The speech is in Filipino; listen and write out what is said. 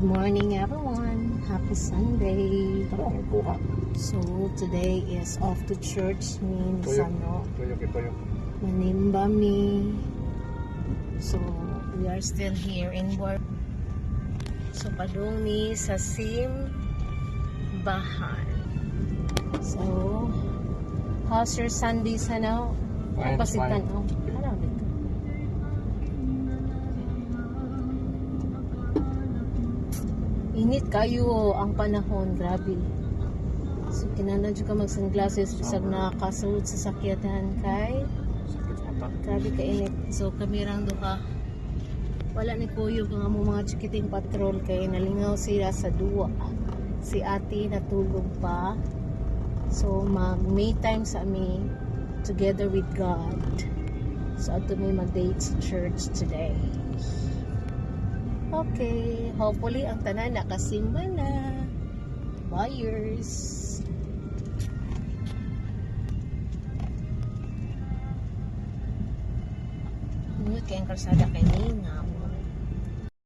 Good morning everyone. Happy Sunday. So today is off to church means manimba mi. So we are still here in work. So padung mi sa simbahan. So how's your Sunday sana? Pasitan oh. Ano dito? Init kayo ang panahon, grabe. So kinahanglan jud ka mag sunglasses bisag nakasuot sa sakyatan kay grabe ka init. So kamirang duha. Wala ni kuyo kang among mga chikiting patrol kay nalingaw sila sa duwa. Si ate natulog pa. So mag me time sa ami together with God. So ato may mag-date sa church today. Okay, hopefully ang tanan nakasimba na. Buyers. Ngunit kayong kalsada kay Ningam.